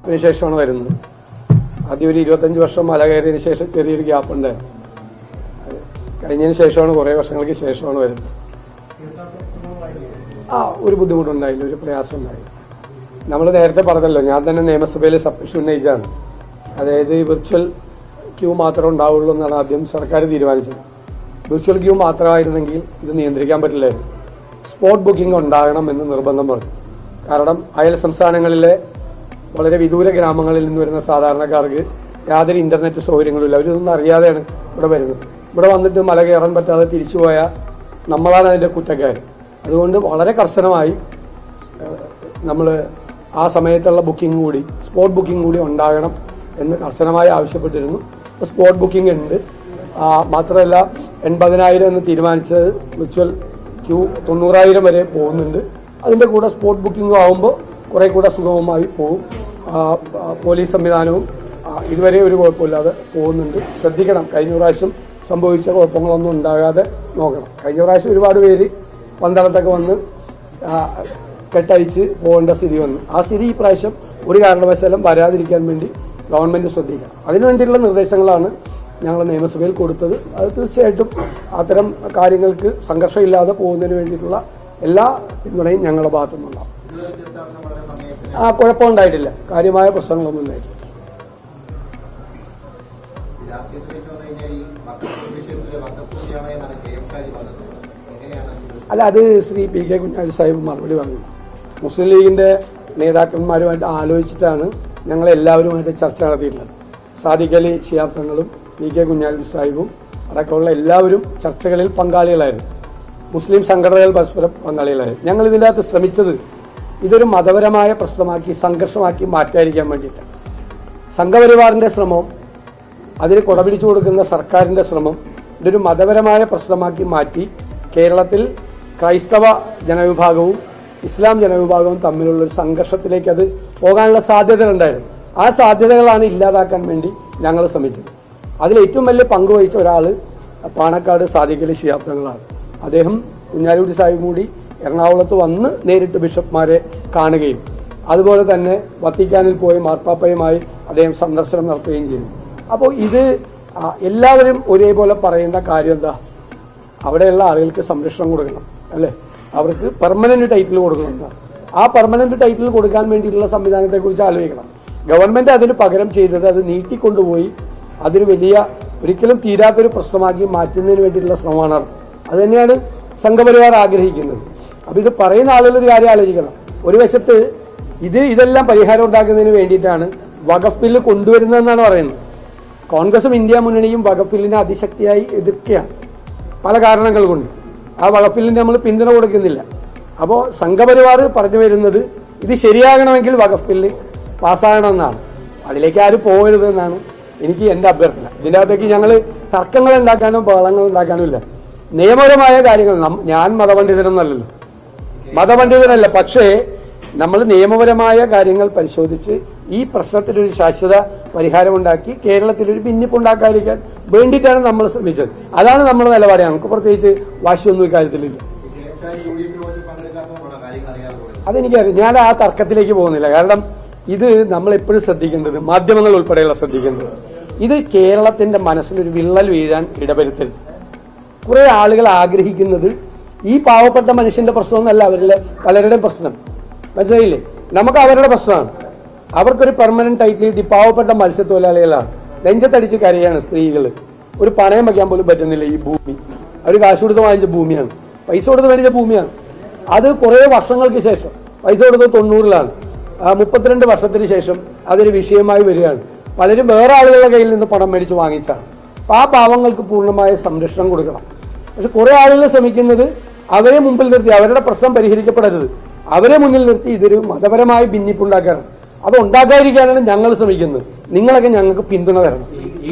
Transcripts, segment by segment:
അതിനുശേഷമാണ് വരുന്നത്. ആദ്യം ഒരു 25 വർഷം മല കയറിയതിനു ശേഷം ചെറിയൊരു ഗ്യാപ്പ് ഉണ്ട്. കഴിഞ്ഞതിന് ശേഷമാണ്, കുറേ വർഷങ്ങൾക്ക് ശേഷമാണ് വരുന്നത്. ഒരു ബുദ്ധിമുട്ടുണ്ടായില്ല, ഒരു പ്രയാസം ഉണ്ടായില്ല. നമ്മൾ നേരത്തെ പറഞ്ഞല്ലോ, ഞാൻ തന്നെ നിയമസഭയിൽ സബ്മിഷൻ ഉന്നയിച്ചാണ്. അതായത് വിർച്വൽ ക്യൂ മാത്രമേ ഉണ്ടാവുള്ളൂ എന്നാണ് ആദ്യം സർക്കാർ തീരുമാനിച്ചത്. വിർച്വൽ ക്യൂ മാത്രമായിരുന്നെങ്കിൽ ഇത് നിയന്ത്രിക്കാൻ പറ്റില്ലായിരുന്നു. സ്പോട്ട് ബുക്കിംഗ് ഉണ്ടാകണം എന്ന് നിർബന്ധം പറഞ്ഞു. കാരണം അയൽ സംസ്ഥാനങ്ങളിലെ വളരെ വിദൂര ഗ്രാമങ്ങളിൽ നിന്ന് വരുന്ന സാധാരണക്കാർക്ക് യാതൊരു ഇന്റർനെറ്റ് സൗകര്യങ്ങളുമില്ല. അവരിതൊന്നും അറിയാതെയാണ് ഇവിടെ വരുന്നത്. ഇവിടെ വന്നിട്ട് മല കയറാൻ പറ്റാതെ തിരിച്ചുപോയാൽ നമ്മളാണ് അതിന്റെ കുറ്റക്കാർ. അതുകൊണ്ട് വളരെ കർശനമായി നമ്മൾ ആ സമയത്തുള്ള ബുക്കിംഗ് കൂടി, സ്പോട്ട് ബുക്കിംഗ് കൂടി ഉണ്ടാകണം എന്ന് കർശനമായി ആവശ്യപ്പെട്ടിരുന്നു. ഇപ്പോൾ സ്പോട്ട് ബുക്കിംഗ് ഉണ്ട്. മാത്രമല്ല 80,000 എന്ന് തീരുമാനിച്ചത് വിർച്വൽ ക്യൂ 90,000 വരെ പോകുന്നുണ്ട്. അതിൻ്റെ കൂടെ സ്പോട്ട് ബുക്കിംഗും ആകുമ്പോൾ കുറെ കൂടെ സുഗമമായി പോകും. പോലീസ് സംവിധാനവും ഇതുവരെ ഒരു കുഴപ്പമില്ലാതെ പോകുന്നുണ്ട്. ശ്രദ്ധിക്കണം, കഴിഞ്ഞ പ്രാവശ്യം സംഭവിച്ച കുഴപ്പങ്ങളൊന്നും ഉണ്ടാകാതെ നോക്കണം. കഴിഞ്ഞ പ്രാവശ്യം ഒരുപാട് പേര് പന്തളത്തൊക്കെ വന്ന് കെട്ടഴിച്ച് പോകേണ്ട സ്ഥിതി വന്നു. ആ സ്ഥിതി ഈ പ്രാവശ്യം ഒരു കാരണവശാലും വരാതിരിക്കാൻ വേണ്ടി ഗവൺമെന്റ് ശ്രദ്ധിക്കണം. അതിനുവേണ്ടിയുള്ള നിർദ്ദേശങ്ങളാണ് ഞങ്ങൾ നിയമസഭയിൽ കൊടുത്തത്. അത് തീർച്ചയായിട്ടും അത്തരം കാര്യങ്ങൾക്ക് സംഘർഷമില്ലാതെ പോകുന്നതിന് വേണ്ടിയിട്ടുള്ള എല്ലാ പിന്തുണയും ഞങ്ങളുടെ ഭാഗത്തുനിന്നുണ്ടാവും. കുഴപ്പമുണ്ടായിട്ടില്ല, കാര്യമായ പ്രശ്നങ്ങളൊന്നും ഉണ്ടായിട്ടില്ല. അല്ല, അത് ശ്രീ PK കുഞ്ഞാലി സാഹിബ് മറുപടി പറഞ്ഞു. മുസ്ലിം ലീഗിന്റെ നേതാക്കന്മാരുമായിട്ട് ആലോചിച്ചിട്ടാണ് ഞങ്ങൾ എല്ലാവരുമായിട്ട് ചർച്ച നടത്തിയിട്ടുള്ളത്. സാദിഖ് അലി ശിഹാബ് തങ്ങളും PK കുഞ്ഞാലി സാഹിബും അടക്കമുള്ള എല്ലാവരും ചർച്ചകളിൽ പങ്കാളികളായിരുന്നു. മുസ്ലിം സംഘടനകൾ പരസ്പരം പങ്കാളികളായിരുന്നു. ഞങ്ങൾ ഇതിൻ്റെ അകത്ത് ശ്രമിച്ചത് ഇതൊരു മതപരമായ പ്രശ്നമാക്കി സംഘർഷമാക്കി മാറ്റാതിരിക്കാൻ വേണ്ടിയിട്ടാണ്. സംഘപരിവാറിന്റെ ശ്രമം, അതിന് കൊടപിടിച്ചു കൊടുക്കുന്ന സർക്കാരിന്റെ ശ്രമം ഇതൊരു മതപരമായ പ്രശ്നമാക്കി മാറ്റി കേരളത്തിൽ ക്രൈസ്തവ ജനവിഭാഗവും ഇസ്ലാം ജനവിഭാഗവും തമ്മിലുള്ള ഒരു സംഘർഷത്തിലേക്ക് അത് പോകാനുള്ള സാധ്യതകളുണ്ടായിരുന്നു. ആ സാധ്യതകളാണ് ഇല്ലാതാക്കാൻ വേണ്ടി ഞങ്ങൾ ശ്രമിച്ചത്. അതിൽ ഏറ്റവും വലിയ പങ്ക് വഹിച്ച ഒരാൾ പാണക്കാട് സാദിഖ് അലി ശിഹാബ് തങ്ങളാണ്. അദ്ദേഹം കുഞ്ഞാലിക്കുട്ടി സാഹിബ് കൂടി എറണാകുളത്ത് വന്ന് നേരിട്ട് ബിഷപ്പ്മാരെ കാണുകയും അതുപോലെ തന്നെ വത്തിക്കാനിൽ പോയി മാർപ്പാപ്പയുമായി അദ്ദേഹം സന്ദർശനം നടത്തുകയും ചെയ്തു. അപ്പോൾ ഇത് എല്ലാവരും ഒരേപോലെ പറയുന്ന കാര്യം എന്താ? അവിടെയുള്ള ആളുകൾക്ക് സംരക്ഷണം കൊടുക്കണം, അല്ലേ? അവർക്ക് പെർമനന്റ് ടൈറ്റിൽ കൊടുക്കണം. ആ പെർമനന്റ് ടൈറ്റിൽ കൊടുക്കാൻ വേണ്ടിയിട്ടുള്ള സംവിധാനത്തെക്കുറിച്ച് ആലോചിക്കണം. ഗവൺമെന്റ് അതിന് പകരം ചെയ്തത് അത് നീട്ടിക്കൊണ്ടുപോയി അതൊരു വലിയ ഒരിക്കലും തീരാത്തൊരു പ്രശ്നമാക്കി മാറ്റുന്നതിന് വേണ്ടിയിട്ടുള്ള ശ്രമമാണ്. അത് തന്നെയാണ് സംഘപരിവാർ ആഗ്രഹിക്കുന്നത്. അപ്പൊ ഇത് പറയുന്ന ആളുകൾ ഒരു കാര്യം ആലോചിക്കണം. ഒരു വശത്ത് ഇതെല്ലാം പരിഹാരം ഉണ്ടാക്കുന്നതിന് വേണ്ടിയിട്ടാണ് വഖഫ് ബില്ല് കൊണ്ടുവരുന്നതെന്നാണ് പറയുന്നത്. കോൺഗ്രസും ഇന്ത്യ മുന്നണിയും വഖഫ് ബില്ലിനെ അതിശക്തിയായി എതിർക്കുകയാണ് പല കാരണങ്ങൾ കൊണ്ട്. ആ വഖഫ് ബില്ലിന് നമ്മൾ പിന്തുണ കൊടുക്കുന്നില്ല. അപ്പോൾ സംഘപരിവാർ പറഞ്ഞു വരുന്നത് ഇത് ശരിയാകണമെങ്കിൽ വഖഫ് ബില്ല് പാസ്സാകണമെന്നാണ്. അതിലേക്ക് ആരും പോകരുതെന്നാണ് എനിക്ക് എന്റെ അഭ്യർത്ഥന. ഇതിൻ്റെ അകത്തേക്ക് ഞങ്ങൾ തർക്കങ്ങൾ ഉണ്ടാക്കാനോ ബഹളങ്ങൾ ഉണ്ടാക്കാനോ ഇല്ല. നിയമപരമായ കാര്യങ്ങൾ, ഞാൻ മതപണ്ഡിതനല്ല, പക്ഷേ നമ്മൾ നിയമപരമായ കാര്യങ്ങൾ പരിശോധിച്ച് ഈ പ്രശ്നത്തിനൊരു ശാശ്വത പരിഹാരമുണ്ടാക്കി കേരളത്തിലൊരു ഭിന്നിപ്പുണ്ടാക്കാതിരിക്കാൻ വേണ്ടിയിട്ടാണ് നമ്മൾ ശ്രമിച്ചത്. അതാണ് നമ്മുടെ നിലപാട്. നമുക്ക് പ്രത്യേകിച്ച് വാശിയൊന്നും ഇക്കാര്യത്തിലില്ല. അതെനിക്കറിയാം. ഞാൻ ആ തർക്കത്തിലേക്ക് പോകുന്നില്ല. കാരണം ഇത് നമ്മൾ എപ്പോഴും ശ്രദ്ധിക്കേണ്ടത്, മാധ്യമങ്ങൾ ഉൾപ്പെടെയുള്ള ശ്രദ്ധിക്കേണ്ടത്, ഇത് കേരളത്തിന്റെ മനസ്സിലൊരു വിള്ളൽ വീഴാൻ ഇടവരുത്തരുത്. കുറെ ആളുകൾ ആഗ്രഹിക്കുന്നത് ഈ പാവപ്പെട്ട മനുഷ്യന്റെ പ്രശ്നമൊന്നല്ല അവരിലെ പലരുടെയും പ്രശ്നം. മനസ്സിലായില്ലേ? നമുക്ക് അവരുടെ പ്രശ്നമാണ്. അവർക്കൊരു പെർമനന്റ് ടൈറ്റിൽ കിട്ടി. പാവപ്പെട്ട മത്സ്യത്തൊഴിലാളികളാണ്, നെഞ്ചത്തടിച്ച് കരയാണ് സ്ത്രീകൾ. ഒരു പണയം വയ്ക്കാൻ പോലും പറ്റുന്നില്ല. ഈ ഭൂമി അവർ കാശ് കൊടുത്ത് വാങ്ങിച്ച ഭൂമിയാണ്, പൈസ കൊടുത്ത് മേടിച്ച ഭൂമിയാണ്. അത് കുറെ വർഷങ്ങൾക്ക് ശേഷം, പൈസ കൊടുത്ത് 90-ലാണ്, 32 വർഷത്തിന് ശേഷം അതൊരു വിഷയമായി വരികയാണ്. പലരും വേറെ ആളുകളുടെ കയ്യിൽ നിന്ന് പണം മേടിച്ച് വാങ്ങിച്ചാണ്. അപ്പൊ ആ പാവങ്ങൾക്ക് പൂർണ്ണമായ സംരക്ഷണം കൊടുക്കണം. പക്ഷെ കുറെ ആളുകൾ ശ്രമിക്കുന്നത് അവരെ മുമ്പിൽ നിർത്തി, അവരുടെ പ്രശ്നം പരിഹരിക്കപ്പെടരുത്, അവരെ മുന്നിൽ നിർത്തി ഇതൊരു മതപരമായ ഭിന്നിപ്പുണ്ടാക്കാനാണ്. അത് ഉണ്ടാക്കാതിരിക്കാനാണ് ഞങ്ങൾ ശ്രമിക്കുന്നത്. നിങ്ങളൊക്കെ ഞങ്ങൾക്ക് പിന്തുണ തരണം.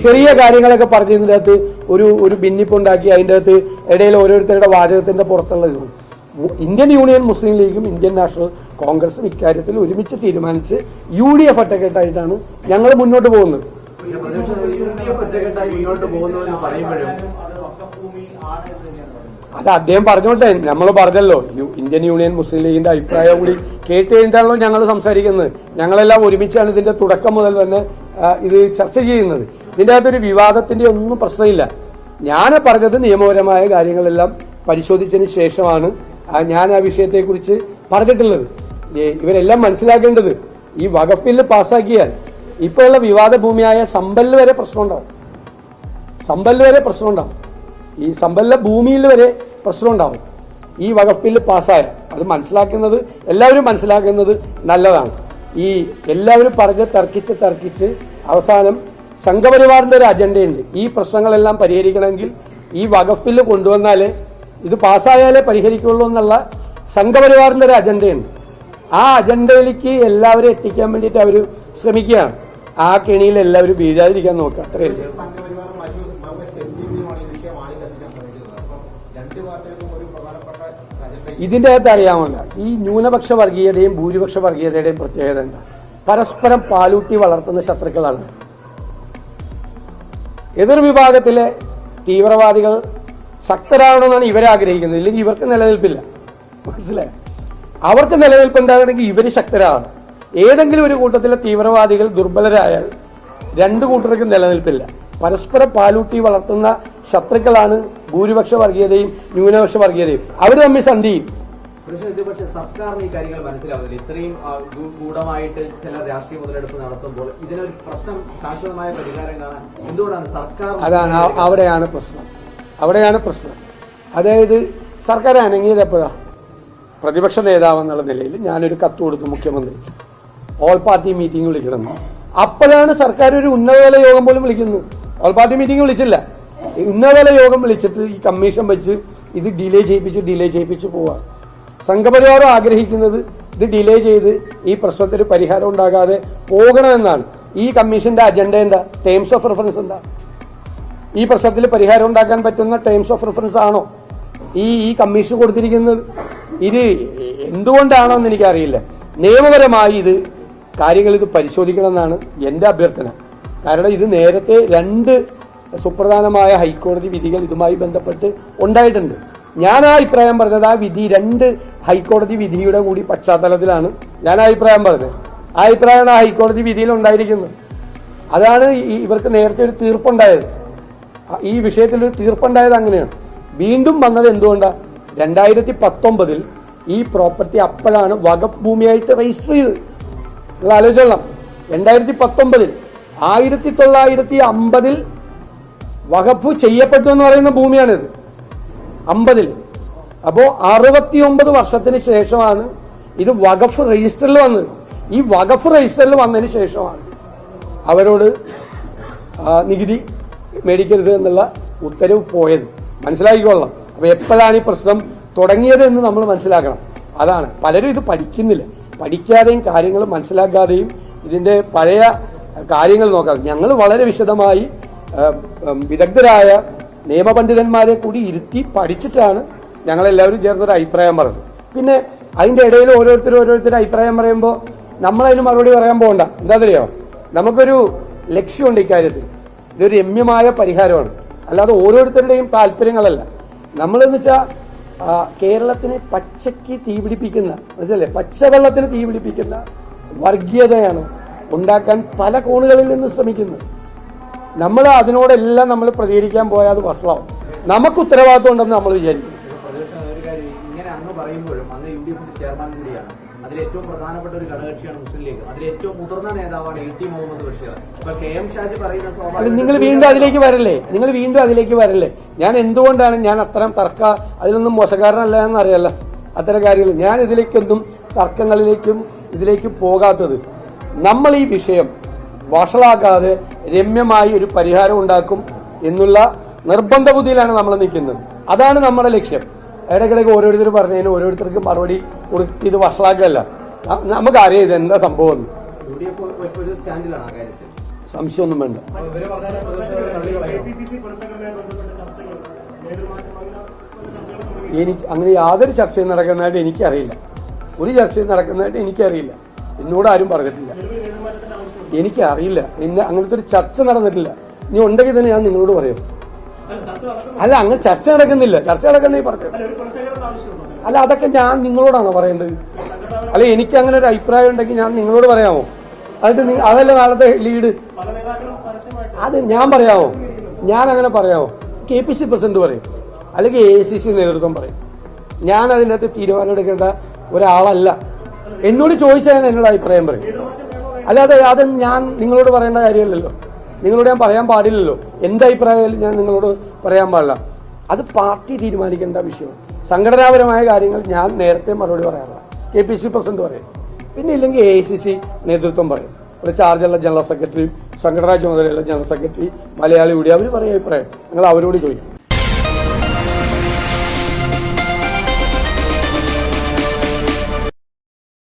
ചെറിയ കാര്യങ്ങളൊക്കെ പറഞ്ഞതിൻ്റെ അകത്ത് ഒരു ഭിന്നിപ്പുണ്ടാക്കി അതിൻ്റെ അകത്ത് ഇടയിൽ ഓരോരുത്തരുടെ വാചകത്തിന്റെ പുറത്തുള്ള ഇത്. ഇന്ത്യൻ യൂണിയൻ മുസ്ലിം ലീഗും ഇന്ത്യൻ നാഷണൽ കോൺഗ്രസും ഇക്കാര്യത്തിൽ ഒരുമിച്ച് തീരുമാനിച്ച് UDF ഒറ്റക്കെട്ടായിട്ടാണ് ഞങ്ങൾ മുന്നോട്ട് പോകുന്നത്. അത് അദ്ദേഹം പറഞ്ഞോട്ടെ. നമ്മൾ പറഞ്ഞല്ലോ ഇന്ത്യൻ യൂണിയൻ മുസ്ലിം ലീഗിന്റെ അഭിപ്രായം കൂടി കേട്ട് കഴിഞ്ഞിട്ടാണല്ലോ ഞങ്ങൾ സംസാരിക്കുന്നത്. ഞങ്ങളെല്ലാം ഒരുമിച്ചാണ് ഇതിന്റെ തുടക്കം മുതൽ തന്നെ ഇത് ചർച്ച ചെയ്യുന്നത്. ഇതിന്റെ അകത്തൊരു വിവാദത്തിന്റെ ഒന്നും പ്രശ്നമില്ല. ഞാൻ പറഞ്ഞത് നിയമപരമായ കാര്യങ്ങളെല്ലാം പരിശോധിച്ചതിന് ശേഷമാണ് ഞാൻ ആ വിഷയത്തെക്കുറിച്ച് പറഞ്ഞിട്ടുള്ളത്. ഇവരെല്ലാം മനസ്സിലാക്കേണ്ടത് ഈ വഖഫ് ബില്ല് പാസ്സാക്കിയാൽ ഇപ്പോഴുള്ള വിവാദ ഭൂമിയായ സമ്പലിൽ വരെ പ്രശ്നമുണ്ടാവും. ഈ സമ്പല്ല ഭൂമിയിൽ വരെ പ്രശ്നമുണ്ടാവും ഈ വഖഫ് ബില്ല് പാസ്സായ. അത് മനസ്സിലാക്കുന്നത് എല്ലാവരും മനസ്സിലാക്കുന്നത് നല്ലതാണ്. ഈ എല്ലാവരും പറഞ്ഞ് തർക്കിച്ച് അവസാനം സംഘപരിവാറിന്റെ ഒരു അജണ്ടയുണ്ട്. ഈ പ്രശ്നങ്ങളെല്ലാം പരിഹരിക്കണമെങ്കിൽ ഈ വഖഫ് ബില്ല് കൊണ്ടുവന്നാലേ ഇത് പാസ്സായാലേ പരിഹരിക്കുള്ളൂ എന്നുള്ള സംഘപരിവാറിന്റെ ഒരു അജണ്ടയുണ്ട്. ആ അജണ്ടയിലേക്ക് എല്ലാവരും എത്തിക്കാൻ വേണ്ടിയിട്ട് അവർ ശ്രമിക്കുകയാണ്. ആ കെണിയിൽ എല്ലാവരും വീഴാതിരിക്കാൻ നോക്കുക. അത്രയല്ലേ. ഇതിന്റെ അകത്ത് അറിയാമല്ല, ഈ ന്യൂനപക്ഷ വർഗീയതയും ഭൂരിപക്ഷ വർഗീയതയുടെയും പ്രത്യേകത എന്താ? പരസ്പരം പാലൂട്ടി വളർത്തുന്ന ശത്രുക്കളാണ്. എതിർ വിഭാഗത്തിലെ തീവ്രവാദികൾ ശക്തരാകണമെന്നാണ് ഇവരെ ആഗ്രഹിക്കുന്നത്. ഇല്ലെങ്കിൽ ഇവർക്ക് നിലനിൽപ്പില്ല. മനസ്സിലായോ? അവർക്ക് നിലനിൽപ്പുണ്ടാകണമെങ്കിൽ ഇവര് ശക്തരാകണം. ഏതെങ്കിലും ഒരു കൂട്ടത്തിലെ തീവ്രവാദികൾ ദുർബലരായാൽ രണ്ടു കൂട്ടർക്കും നിലനിൽപ്പില്ല. പരസ്പരം പാലൂട്ടി വളർത്തുന്ന ശത്രുക്കളാണ് ഭൂരിപക്ഷ വർഗീയതയും ന്യൂനപക്ഷ വർഗീയതയും. അവർ തമ്മിൽ സന്ധി ചെയ്യും. പക്ഷേ സർക്കാരിന് ഈ കാര്യങ്ങൾ മനസ്സിലാവുന്നില്ല. ഇത്രയും ഗൂഢമായിട്ട് ചില രാഷ്ട്രീയ മുതലെടുപ്പ് നടത്തുമ്പോൾ ഇതിനൊരു പ്രശ്നം ശാശ്വതമായ പരിഹാരം കാണാൻ എന്തുകൊണ്ടാണ് സർക്കാർ? അതാണ് അവിടെയാണ് പ്രശ്നം. അതായത് സർക്കാർ അനങ്ങിയത് എപ്പോഴാ? പ്രതിപക്ഷ നേതാവ് എന്നുള്ള നിലയിൽ ഞാനൊരു കത്ത് കൊടുത്തു മുഖ്യമന്ത്രിക്ക്, ഓൾ പാർട്ടി മീറ്റിംഗ് വിളിക്കണം. അപ്പോഴാണ് സർക്കാർ ഒരു ഉന്നതതല യോഗം പോലും വിളിക്കുന്നത്. ഓൾ പാർട്ടി മീറ്റിംഗ് വിളിച്ചില്ല, ഉന്നതതല യോഗം വിളിച്ചിട്ട് ഈ കമ്മീഷൻ വെച്ച് ഇത് ഡിലേ ചെയ്യിപ്പിച്ച് പോവാ. സംഘപരിവാരം ആഗ്രഹിക്കുന്നത് ഇത് ഡിലേ ചെയ്ത് ഈ പ്രശ്നത്തിന് പരിഹാരം ഉണ്ടാകാതെ പോകണമെന്നാണ്. ഈ കമ്മീഷന്റെ അജണ്ട എന്താ? ടേംസ് ഓഫ് റെഫറൻസ് എന്താ? ഈ പ്രശ്നത്തിൽ പരിഹാരം ഉണ്ടാക്കാൻ പറ്റുന്ന ടേംസ് ഓഫ് റെഫറൻസ് ആണോ ഈ കമ്മീഷൻ കൊടുത്തിരിക്കുന്നത്? ഇത് എന്തുകൊണ്ടാണോന്ന് എനിക്കറിയില്ല. നിയമപരമായി കാര്യങ്ങൾ പരിശോധിക്കണമെന്നാണ് എന്റെ അഭ്യർത്ഥന. കാരണം ഇത് നേരത്തെ 2 സുപ്രധാനമായ ഹൈക്കോടതി വിധികൾ ഇതുമായി ബന്ധപ്പെട്ട് ഉണ്ടായിട്ടുണ്ട്. ഞാൻ ആ അഭിപ്രായം പറഞ്ഞത് ആ വിധി 2 ഹൈക്കോടതി വിധിയുടെ കൂടി പശ്ചാത്തലത്തിലാണ് ഞാൻ അഭിപ്രായം പറഞ്ഞത്. ആ അഭിപ്രായമാണ് ആ ഹൈക്കോടതി വിധിയിൽ ഉണ്ടായിരിക്കുന്നത്. അതാണ് ഇവർക്ക് നേരത്തെ ഒരു തീർപ്പുണ്ടായത്. ഈ വിഷയത്തിൽ ഒരു തീർപ്പുണ്ടായത് അങ്ങനെയാണ്. വീണ്ടും വന്നത് എന്തുകൊണ്ടാണ്? 2019 ഈ പ്രോപ്പർട്ടി അപ്പോഴാണ് വഖഫ് ഭൂമിയായിട്ട് രജിസ്റ്റർ ചെയ്തത്. നിങ്ങൾ ആലോചിച്ചോളാം. 2019 1950 വഖഫ് ചെയ്യപ്പെട്ടു എന്ന് പറയുന്ന ഭൂമിയാണിത്. 50 അപ്പോ 69 വർഷത്തിന് ശേഷമാണ് ഇത് വഖഫ് രജിസ്റ്ററിൽ വന്നത്. ഈ വഖഫ് രജിസ്റ്ററിൽ വന്നതിന് ശേഷമാണ് അവരോട് നികുതി മേടിക്കരുത് എന്നുള്ള ഉത്തരവ് പോയത്. മനസ്സിലാക്കിക്കൊള്ളാം. അപ്പൊ എപ്പോഴാണ് ഈ പ്രശ്നം തുടങ്ങിയത് എന്ന് നമ്മൾ മനസ്സിലാക്കണം. അതാണ് പലരും ഇത് പഠിക്കുന്നില്ല. പഠിക്കാതെയും കാര്യങ്ങൾ മനസ്സിലാക്കാതെയും ഇതിന്റെ പഴയ കാര്യങ്ങൾ നോക്കാതെ ഞങ്ങൾ വളരെ വിശദമായി വിദഗ്ധരായ നിയമപണ്ഡിതന്മാരെ കൂടി ഇരുത്തി പഠിച്ചിട്ടാണ് ഞങ്ങളെല്ലാവരും ചേർന്നൊരു അഭിപ്രായം പറഞ്ഞത്. പിന്നെ അതിന്റെ ഇടയിൽ ഓരോരുത്തർ അഭിപ്രായം പറയുമ്പോൾ നമ്മളതിന് മറുപടി പറയാൻ പോകണ്ട. എന്താ അറിയോ? നമുക്കൊരു ലക്ഷ്യമുണ്ട് ഇക്കാര്യത്തിൽ. ഇതൊരു രമ്യമായ പരിഹാരമാണ്, അല്ലാതെ ഓരോരുത്തരുടെയും താല്പര്യങ്ങളല്ല. നമ്മളെന്ന് വെച്ചാൽ കേരളത്തിന് പച്ചയ്ക്ക് തീപിടിപ്പിക്കുന്ന, മനസ്സിലല്ലേ, പച്ചവെള്ളത്തിന് തീപിടിപ്പിക്കുന്ന വർഗീയതയാണ് ഉണ്ടാക്കാൻ പല കോണുകളിൽ നിന്ന് ശ്രമിക്കുന്നത്. നമ്മൾ അതിനോടെല്ലാം നമ്മൾ പ്രതികരിക്കാൻ പോയാൽ അത് വഷളാവും. നമുക്ക് ഉത്തരവാദിത്വം ഉണ്ടെന്ന് നമ്മൾ വിചാരിക്കും. ഇങ്ങനെ അങ്ങ് പറയുമ്പോഴും അങ്ങ് UDF ചെയർമാൻ കൂടിയാണ്. അതിൽ ഏറ്റവും പ്രധാനപ്പെട്ട ഒരു ഘടകകക്ഷിയാണ് മുസ്ലിം ലീഗ്. അതിൽ ഏറ്റവും മുതിർന്ന നേതാവാണ് AT മുഹമ്മദ് ബഷീർ. ഇപ്പൊ KM ഷാജി പറയുന്ന നിങ്ങൾ വീണ്ടും അതിലേക്ക് വരല്ലേ. ഞാൻ എന്തുകൊണ്ടാണ് ഞാൻ അത്തരം അതിലൊന്നും മോശക്കാരനല്ല എന്നറിയാലോ. അത്തരം കാര്യങ്ങൾ ഞാൻ ഇതിലേക്കൊന്നും തർക്കങ്ങളിലേക്കും ഇതിലേക്ക് പോകാത്തത്. നമ്മൾ ഈ വിഷയം വഷളാക്കാതെ രമ്യമായി ഒരു പരിഹാരം ഉണ്ടാക്കും എന്നുള്ള നിർബന്ധ ബുദ്ധിയിലാണ് നമ്മൾ നിൽക്കുന്നത്. അതാണ് നമ്മുടെ ലക്ഷ്യം. ഇടയ്ക്കിടയ്ക്ക് ഓരോരുത്തർ പറഞ്ഞതിന് ഓരോരുത്തർക്ക് മറുപടി കൊടുത്ത് ഇത് വഷളാക്കല്ല. നമുക്കറിയാം ഇതെന്താ സംഭവം. സംശയമൊന്നും വേണ്ട. അങ്ങനെ യാതൊരു ചർച്ചയും നടക്കുന്നതായിട്ട് എനിക്കറിയില്ല. ഒരു ചർച്ചയും നടക്കുന്നതായിട്ട് എനിക്കറിയില്ല. എന്നോട് ആരും പറഞ്ഞിട്ടില്ല. എനിക്കറിയില്ല. അങ്ങനത്തെ ഒരു ചർച്ച നടന്നിട്ടില്ല. ഇനി ഉണ്ടെങ്കിൽ തന്നെ ഞാൻ നിങ്ങളോട് പറയും. അല്ല, അങ്ങനെ ചർച്ച നടക്കുന്നില്ല. ചർച്ച നടക്കുന്ന ഈ പറഞ്ഞത് അല്ല, അതൊക്കെ ഞാൻ നിങ്ങളോടാണോ പറയേണ്ടത്? അല്ല, എനിക്ക് അങ്ങനെ ഒരു അഭിപ്രായം ഉണ്ടെങ്കിൽ ഞാൻ നിങ്ങളോട് പറയാമോ? അതല്ല നാളത്തെ ലീഡ്. അത് ഞാൻ പറയാമോ? ഞാൻ അങ്ങനെ പറയാമോ? KPC പ്രസിഡന്റ് പറയും, അല്ലെങ്കിൽ AICC നേതൃത്വം പറയും. ഞാൻ അതിനകത്ത് തീരുമാനം എടുക്കേണ്ട ഒരാളല്ല. എന്നോട് ചോദിച്ചാൽ ഞാൻ എന്നോട് അഭിപ്രായം പറയും. അല്ലാതെ അത് ഞാൻ നിങ്ങളോട് പറയേണ്ട കാര്യമല്ലല്ലോ. നിങ്ങളോട് ഞാൻ പറയാൻ പാടില്ലല്ലോ. എന്റെ അഭിപ്രായം ഞാൻ നിങ്ങളോട് പറയാൻ പാടില്ല. അത് പാർട്ടി തീരുമാനിക്കേണ്ട വിഷയമാണ്. സംഘടനാപരമായ കാര്യങ്ങൾ ഞാൻ നേരത്തെ മറുപടി പറയാറില്ല. KPC പ്രസിഡന്റ് പറയും, പിന്നെ ഇല്ലെങ്കിൽ AICC നേതൃത്വം പറയും. ഒരു ചാർജുള്ള ജനറൽ സെക്രട്ടറി, സംഘടനാ ചുമതലയുള്ള ജനറൽ സെക്രട്ടറി, മലയാളി കൂടി അവർ പറയും അഭിപ്രായം. നിങ്ങൾ അവരോട് ചോദിക്കും.